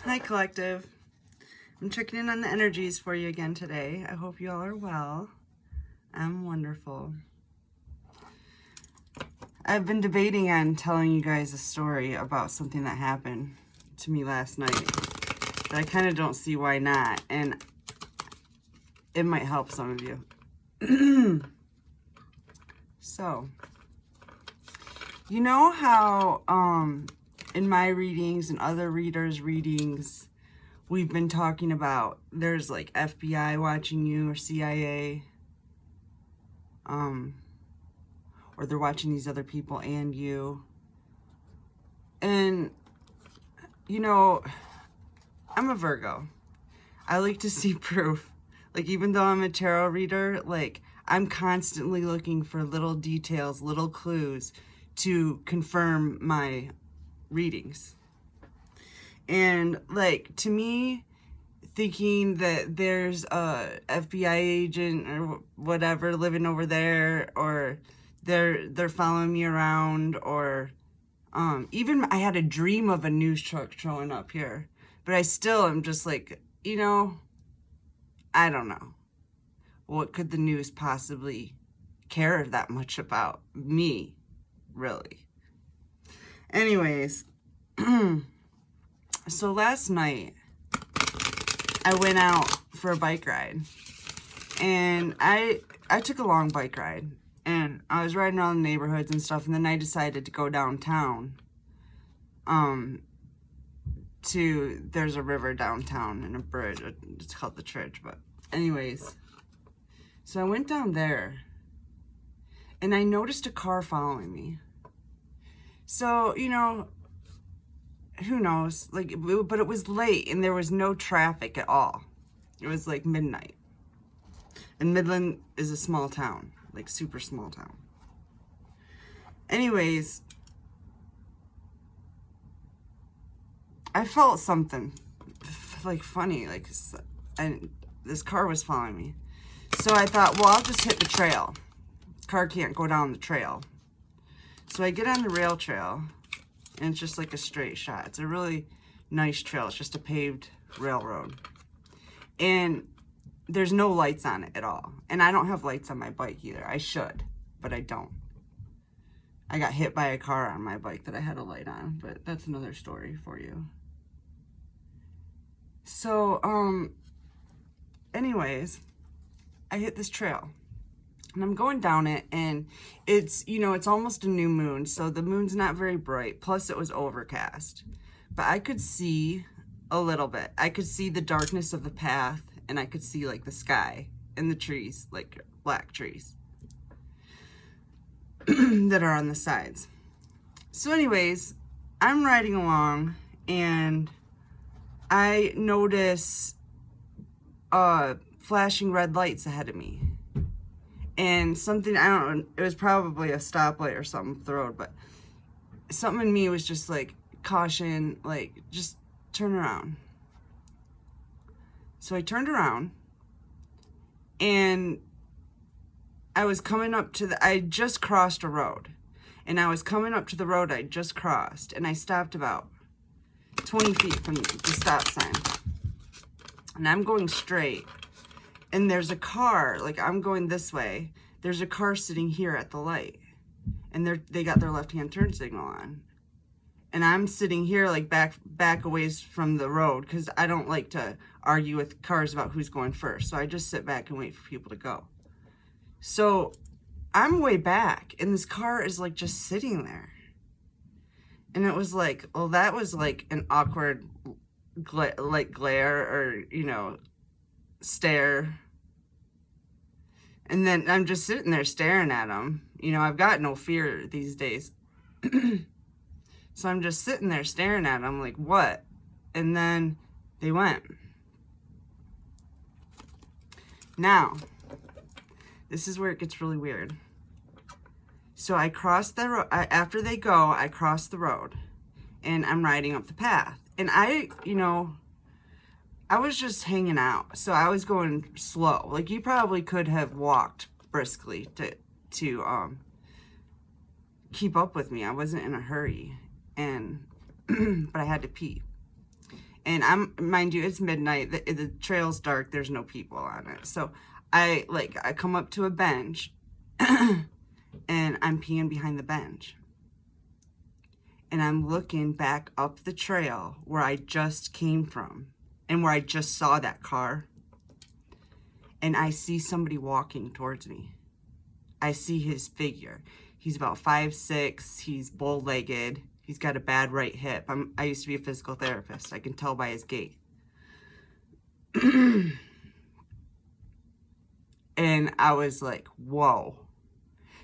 Hi, Collective. I'm checking in on the energies for you again today. I hope you all are well. I'm wonderful. I've been debating on telling you guys a story about something that happened to me last night, but I kind of don't see why not, and it might help some of you. So, you know how in my readings and other readers' readings, we've been talking about there's like FBI watching you or CIA, or they're watching these other people and you. And, you know, I'm a Virgo. I like to see proof. Like, even though I'm a tarot reader, like, I'm constantly looking for little details, little clues to confirm my readings. And, like, to me, thinking that there's a FBI agent or whatever living over there, or they're following me around, or even I had a dream of a news truck showing up here, but I still am just like, I don't know. What could the news possibly care that much about me, really? Anyways, so last night I went out for a bike ride, and I took a long bike ride, and I was riding around the neighborhoods and stuff, and then I decided to go downtown. There's a river downtown and a bridge. It's called the Church, but anyways, so I went down there, and I noticed a car following me. So, who knows? Like, but it was late, and there was no traffic at all. It was like midnight. And Midland is a small town, like super small town. Anyways, I felt something like funny, like this car was following me. So I thought, well, I'll just hit the trail. This car can't go down the trail. So I get on the rail trail, and it's just like a straight shot. It's a really nice trail. It's just a paved railroad. And there's no lights on it at all. And I don't have lights on my bike either. I should, but I don't. I got hit by a car on my bike that I had a light on, but that's another story for you. So, anyways, I hit this trail, and I'm going down it, and it's, it's almost a new moon, so the moon's not very bright, plus it was overcast. But I could see a little bit. I could see the darkness of the path, and I could see, like, the sky and the trees, like black trees that are on the sides. So anyways, I'm riding along, and I notice flashing red lights ahead of me. And something, I don't know, it was probably a stoplight or something up the road, but something in me was just like, caution, like, just turn around. So I turned around, and I was coming up to I just crossed a road, and I was coming up to the road I just crossed, and I stopped about 20 feet from the stop sign, and I'm going straight, and there's a car, like, I'm going this way, there's a car sitting here at the light, and they got their left-hand turn signal on, and I'm sitting here, like, back a ways from the road, because I don't like to argue with cars about who's going first, so I just sit back and wait for people to go. So I'm way back, and this car is, like, just sitting there. And it was like, well, that was like an awkward glare or, stare. And then I'm just sitting there staring at him. I've got no fear these days. So I'm just sitting there staring at him like, what? And then they went. Now, this is where it gets really weird. So I crossed the road. After they go, I cross the road, and I'm riding up the path. And I was just hanging out, so I was going slow. Like, you probably could have walked briskly to keep up with me. I wasn't in a hurry, and but I had to pee. And mind you, it's midnight. The trail's dark. There's no people on it. So I come up to a bench and I'm peeing behind the bench. And I'm looking back up the trail where I just came from and where I just saw that car. And I see somebody walking towards me. I see his figure. He's about 5'6". He's bow-legged. He's got a bad right hip. I used to be a physical therapist. I can tell by his gait. And I was like, whoa.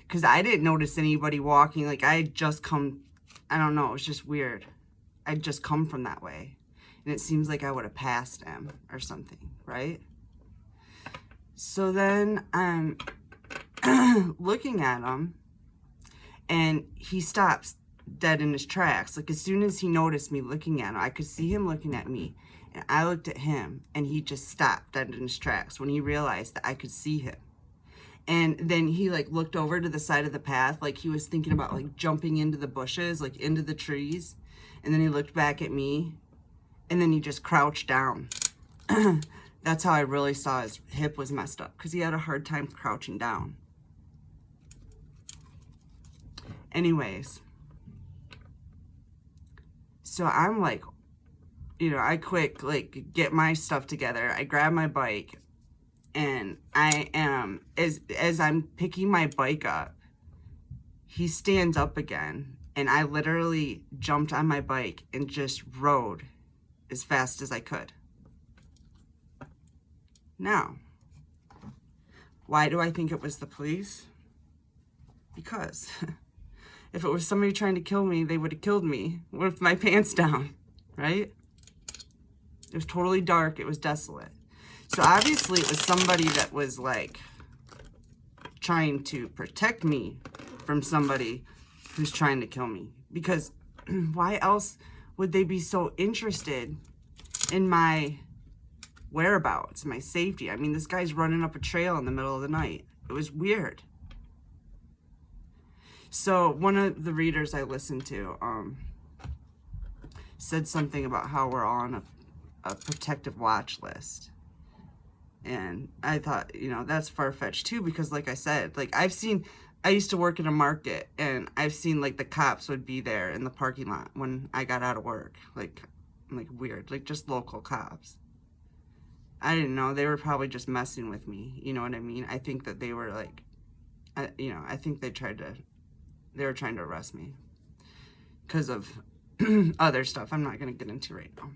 Because I didn't notice anybody walking. Like, I had just come, I don't know, it was just weird. I'd just come from that way. And it seems like I would have passed him or something, right? So then I'm looking at him, and he stops dead in his tracks. Like, as soon as he noticed me looking at him, I could see him looking at me, and I looked at him, and he just stopped dead in his tracks when he realized that I could see him. And then he like looked over to the side of the path, like he was thinking about like jumping into the bushes, like into the trees. And then he looked back at me, and then he just crouched down. That's how I really saw his hip was messed up, because he had a hard time crouching down. Anyways, so I'm like, you know, I quick like get my stuff together. I grab my bike, and I am, as I'm picking my bike up, he stands up again, and I literally jumped on my bike and just rode as fast as I could. Now, why do I think it was the police? Because if it was somebody trying to kill me, they would have killed me with my pants down, right? It was totally dark. It was desolate. So obviously it was somebody that was like trying to protect me from somebody who's trying to kill me. Because why else would they be so interested in my whereabouts, my safety? I mean, this guy's running up a trail in the middle of the night. It was weird. So one of the readers I listened to said something about how we're all on a protective watch list. And I thought, you know, that's far-fetched too, because like I said, like I used to work in a market, and I've seen like the cops would be there in the parking lot when I got out of work. Like weird, like just local cops. I didn't know, they were probably just messing with me, you know what I mean? I think that they were like, you know, I think they were trying to arrest me because of other stuff I'm not going to get into right now.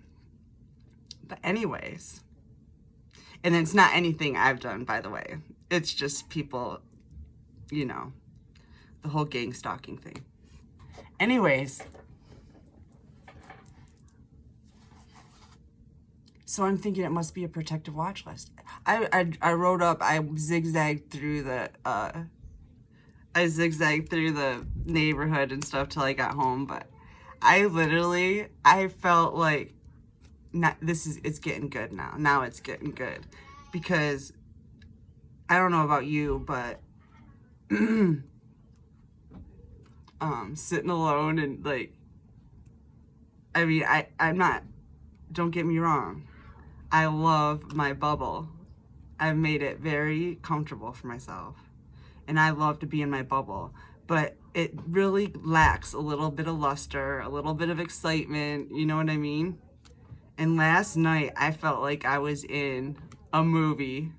But anyways, and it's not anything I've done, by the way. It's just people, you know, the whole gang stalking thing. Anyways, so I'm thinking it must be a protective watch list. I rode up, I zigzagged through the neighborhood and stuff till I got home, but I felt like, it's getting good now. Now it's getting good, because I don't know about you, but sitting alone and like, I mean, I'm not, don't get me wrong, I love my bubble. I've made it very comfortable for myself, and I love to be in my bubble, but it really lacks a little bit of luster, a little bit of excitement, you know what I mean? And last night, I felt like I was in a movie.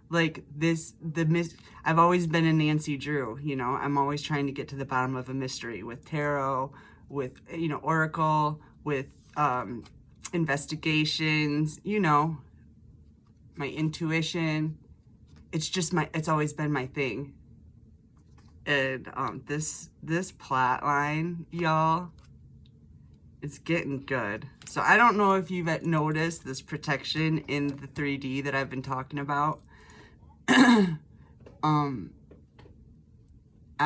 Like I've always been a Nancy Drew, you know? I'm always trying to get to the bottom of a mystery with tarot, with, you know, oracle, with investigations, you know, my intuition. It's always been my thing. And this plot line, y'all, it's getting good. So I don't know if you've noticed this protection in the 3D that I've been talking about. I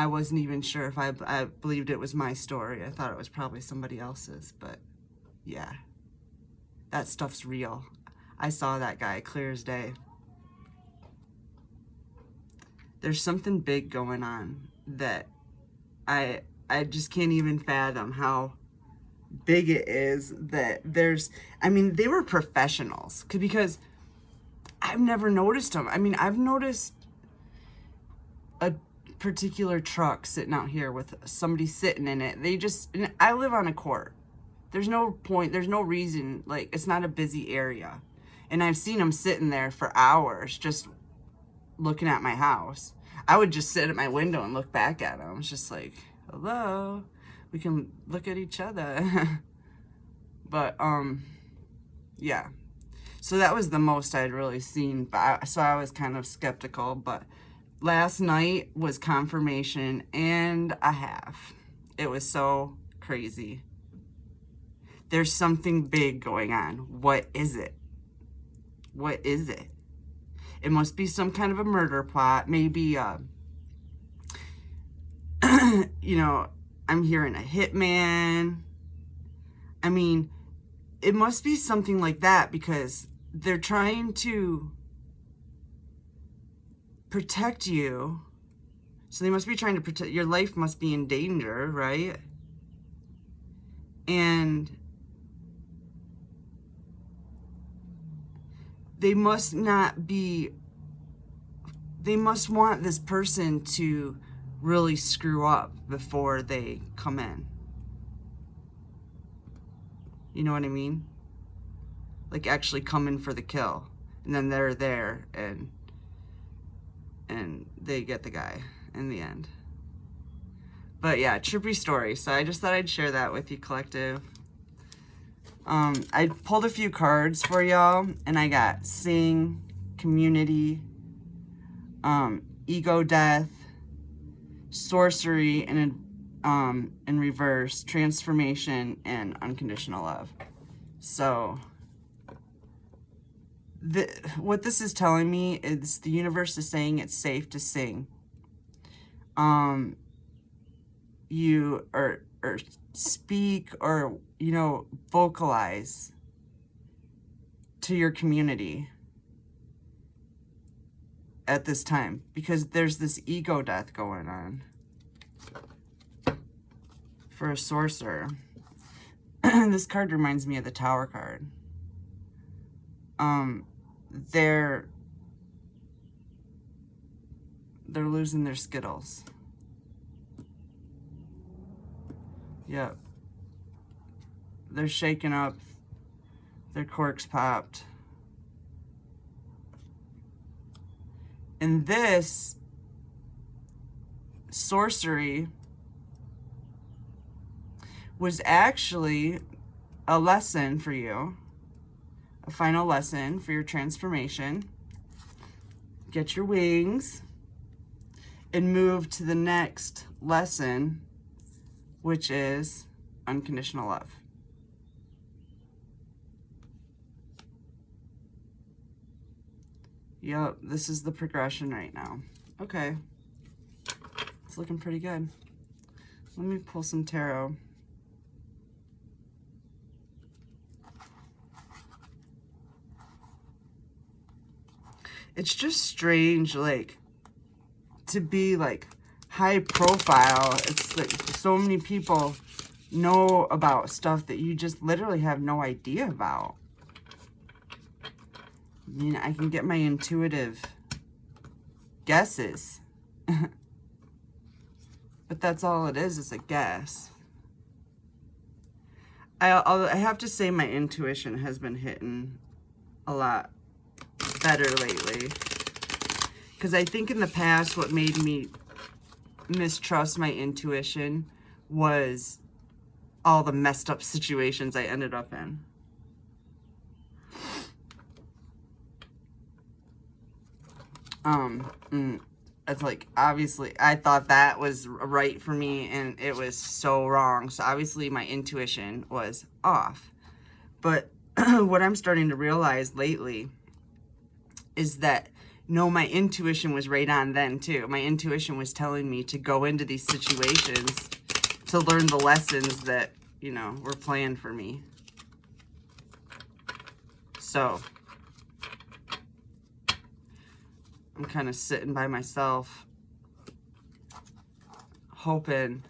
wasn't even sure if I believed it was my story. I thought it was probably somebody else's, but yeah, that stuff's real. I saw that guy clear as day. There's something big going on that I just can't even fathom how big it is that there's, I mean, they were professionals because I've never noticed them. I mean, I've noticed a particular truck sitting out here with somebody sitting in it. They just, and I live on a court. There's no point, there's no reason, like, it's not a busy area. And I've seen them sitting there for hours just looking at my house. I would just sit at my window and look back at them. It's just like, hello, we can look at each other. But, yeah. So that was the most I'd really seen. But so I was kind of skeptical. But last night was confirmation and a half. It was so crazy. There's something big going on. What is it? What is it? It must be some kind of a murder plot. Maybe, you know, I'm hearing a hitman. I mean, it must be something like that because they're trying to protect you. So they must be trying to protect, your life must be in danger, right? And they must not be, they must want this person to really screw up before they come in. You know what I mean? Like actually come in for the kill. And then they're there and they get the guy in the end. But yeah, trippy story. So I just thought I'd share that with you, collective. I pulled a few cards for y'all, and I got Sing, Community, Ego Death, Sorcery, and in reverse, Transformation, and Unconditional Love. So, what this is telling me is the universe is saying it's safe to sing. You or speak or, you know, vocalize to your community at this time because there's this ego death going on for a sorcerer. This card reminds me of the Tower card. They're losing their Skittles. Yep. They're shaken up. Their corks popped. And this sorcery was actually a lesson for you. A final lesson for your transformation. Get your wings and move to the next lesson, which is unconditional love. Yep, this is the progression right now. Okay. It's looking pretty good. Let me pull some tarot. It's just strange, like, to be, like, high profile. It's like so many people know about stuff that you just literally have no idea about. I mean, I can get my intuitive guesses. But that's all it is a guess. I have to say my intuition has been hitting a lot better lately. Because I think in the past what made me mistrust my intuition was all the messed up situations I ended up in. It's like, obviously, I thought that was right for me, and it was so wrong. So obviously my intuition was off. But what I'm starting to realize lately is that, no, my intuition was right on then, too. My intuition was telling me to go into these situations to learn the lessons that, you know, were planned for me. So I'm kind of sitting by myself, hoping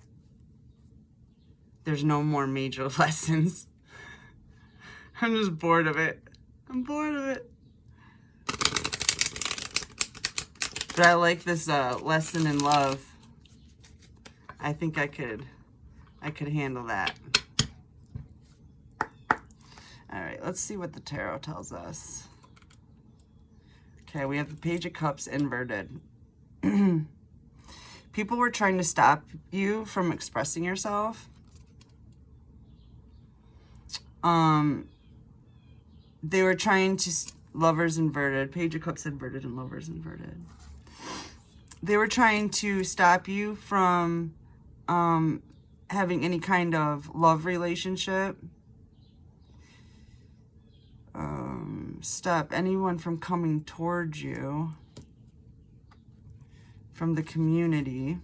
There's no more major lessons. I'm just bored of it. I'm bored of it. But I like this lesson in love. I think I could handle that. All right, let's see what the tarot tells us. Okay, we have the Page of Cups inverted. People were trying to stop you from expressing yourself. They were trying to, Lovers inverted, Page of Cups inverted and Lovers inverted. They were trying to stop you from having any kind of love relationship. Stop anyone from coming towards you from the community.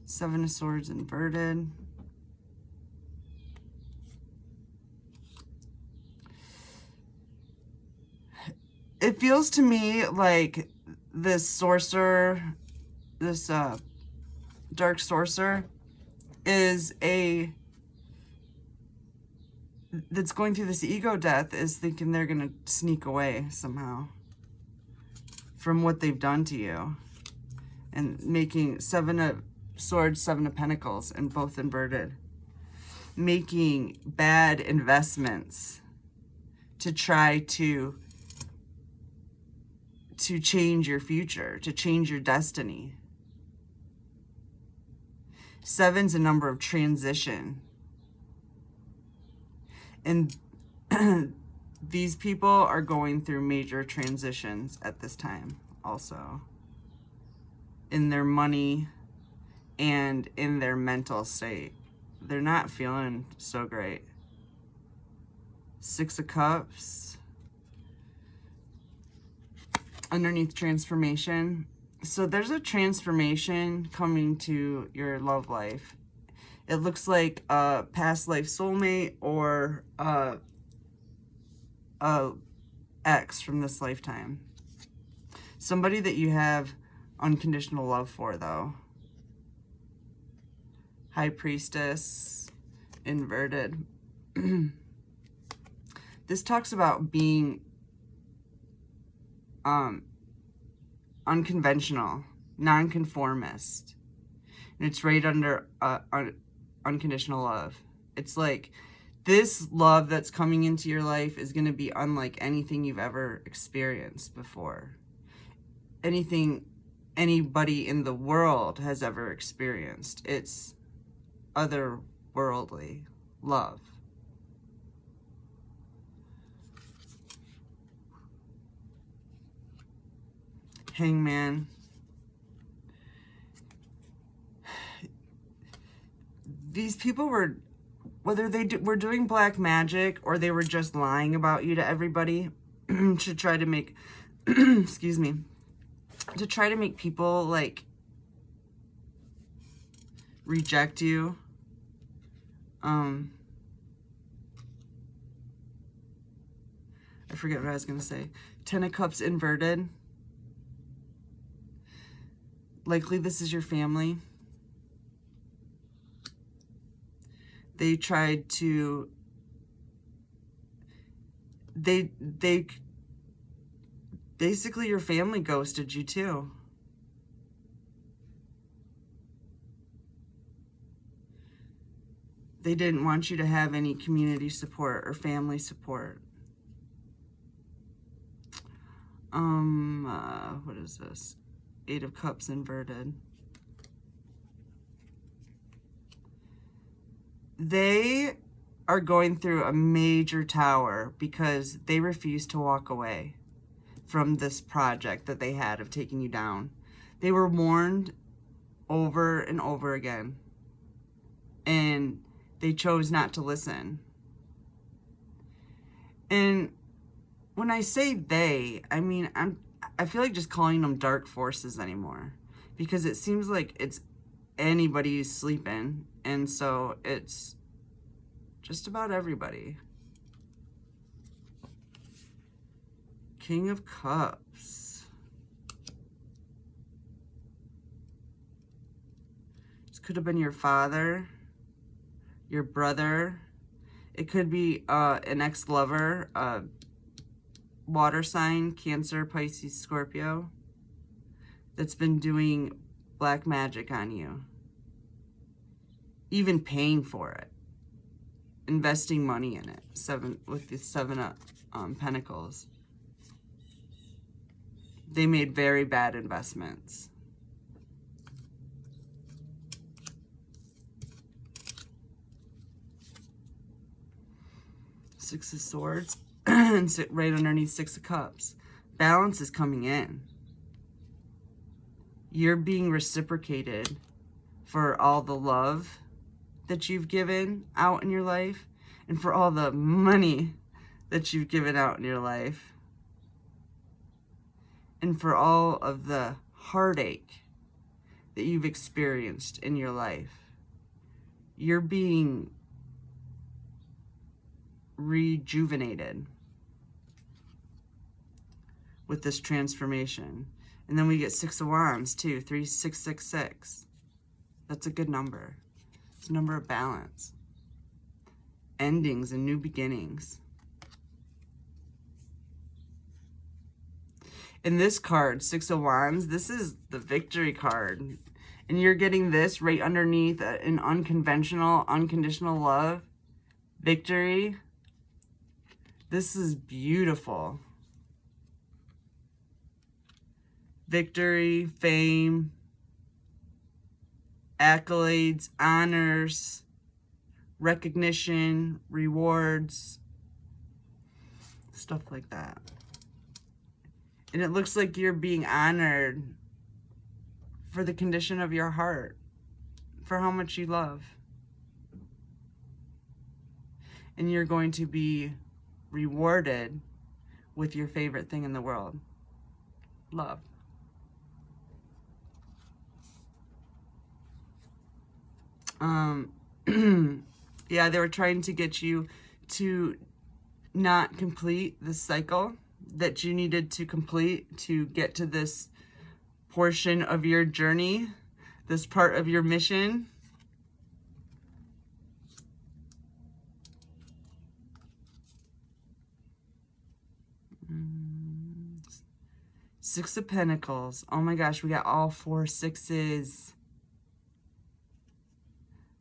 Seven of Swords inverted. It feels to me like this sorcerer, this dark sorcerer is that's going through this ego death, is thinking they're going to sneak away somehow from what they've done to you. And making Seven of Swords, Seven of Pentacles, and both inverted. Making bad investments to try to change your future, to change your destiny. Seven's a number of transition. And these people are going through major transitions at this time also. In their money and in their mental state. They're not feeling so great. Six of Cups. Underneath transformation. So there's a transformation coming to your love life. It looks like a past life soulmate or a ex from this lifetime. Somebody that you have unconditional love for, though. High Priestess inverted. This talks about being unconventional, nonconformist. And it's right under unconditional love. It's like this love that's coming into your life is going to be unlike anything you've ever experienced before. Anything anybody in the world has ever experienced. It's otherworldly love. Hangman. These people were, whether they were doing black magic or they were just lying about you to everybody to try to make, excuse me, to try to make people like reject you. I forget what I was going to say. Ten of Cups inverted. Likely this is your family. They tried to, they basically, your family ghosted you too. They didn't want you to have any community support or family support. What is this? Eight of Cups inverted. They are going through a major tower because they refuse to walk away from this project that they had of taking you down. They were warned over and over again, and they chose not to listen. And when I say they, I mean, I feel like just calling them dark forces anymore, because it seems like it's anybody who's sleeping, and so it's just about everybody. King of Cups. Just Could have been your father, your brother. It could be an ex-lover, water sign, Cancer, Pisces, Scorpio, that's been doing black magic on you. Even paying for it. Investing money in it. With the Seven of Pentacles. They made very bad investments. Six of Swords. And sit right underneath Six of Cups. Balance is coming in. You're being reciprocated for all the love that you've given out in your life and for all the money that you've given out in your life and for all of the heartache that you've experienced in your life. You're being rejuvenated with this transformation. And then we get Six of Wands too, 3666. That's a good number. It's a number of balance. Endings and new beginnings. In this card, Six of Wands, this is the victory card. And you're getting this right underneath an unconventional, unconditional love. Victory. This is beautiful. Victory, fame, accolades, honors, recognition, rewards, stuff like that. And it looks like you're being honored for the condition of your heart, for how much you love. And you're going to be rewarded with your favorite thing in the world, love. Yeah, they were trying to get you to not complete the cycle that you needed to complete to get to this portion of your journey, this part of your mission. Six of Pentacles. Oh my gosh, we got all 4 sixes.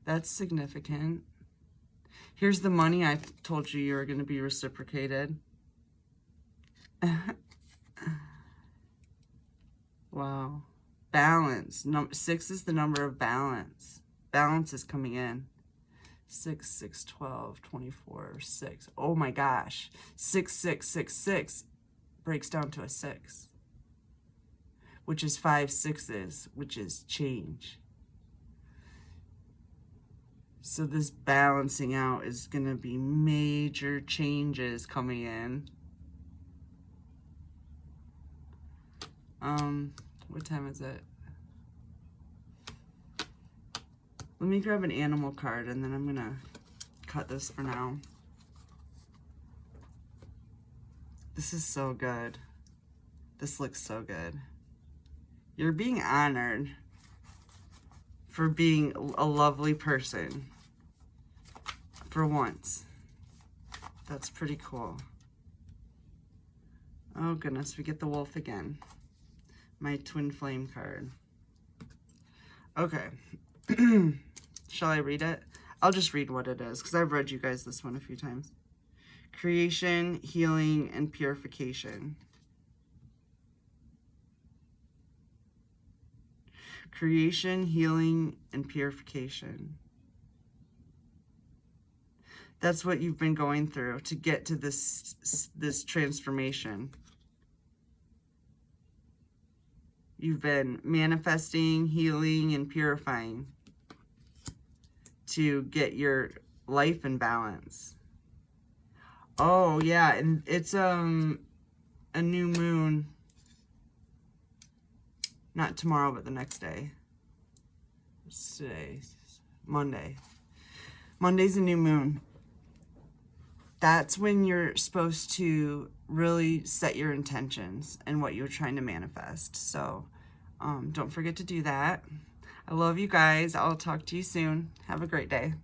That's significant. Here's the money I told you were going to be reciprocated. Wow. Balance. 6 is the number of balance. Balance is coming in. 6, 6, 12, 24, 6. Oh my gosh. 6, 6, 6, 6 breaks down to a 6. Which is 5 sixes, which is change. So this balancing out is going to be major changes coming in. What time is it? Let me grab an animal card and then I'm going to cut this for now. This is so good. This looks so good. You're being honored for being a lovely person. For once. That's pretty cool. Oh goodness, we get the wolf again. My twin flame card. Okay. Shall I read it? I'll just read what it is because I've read you guys this one a few times. Creation, healing, and purification. Creation, healing, and purification. That's what you've been going through to get to this transformation. You've been manifesting, healing, and purifying to get your life in balance. Oh, yeah, and it's a new moon. Not tomorrow, but the next day. What's today? Monday. Monday's a new moon. That's when you're supposed to really set your intentions and what you're trying to manifest. So don't forget to do that. I love you guys. I'll talk to you soon. Have a great day.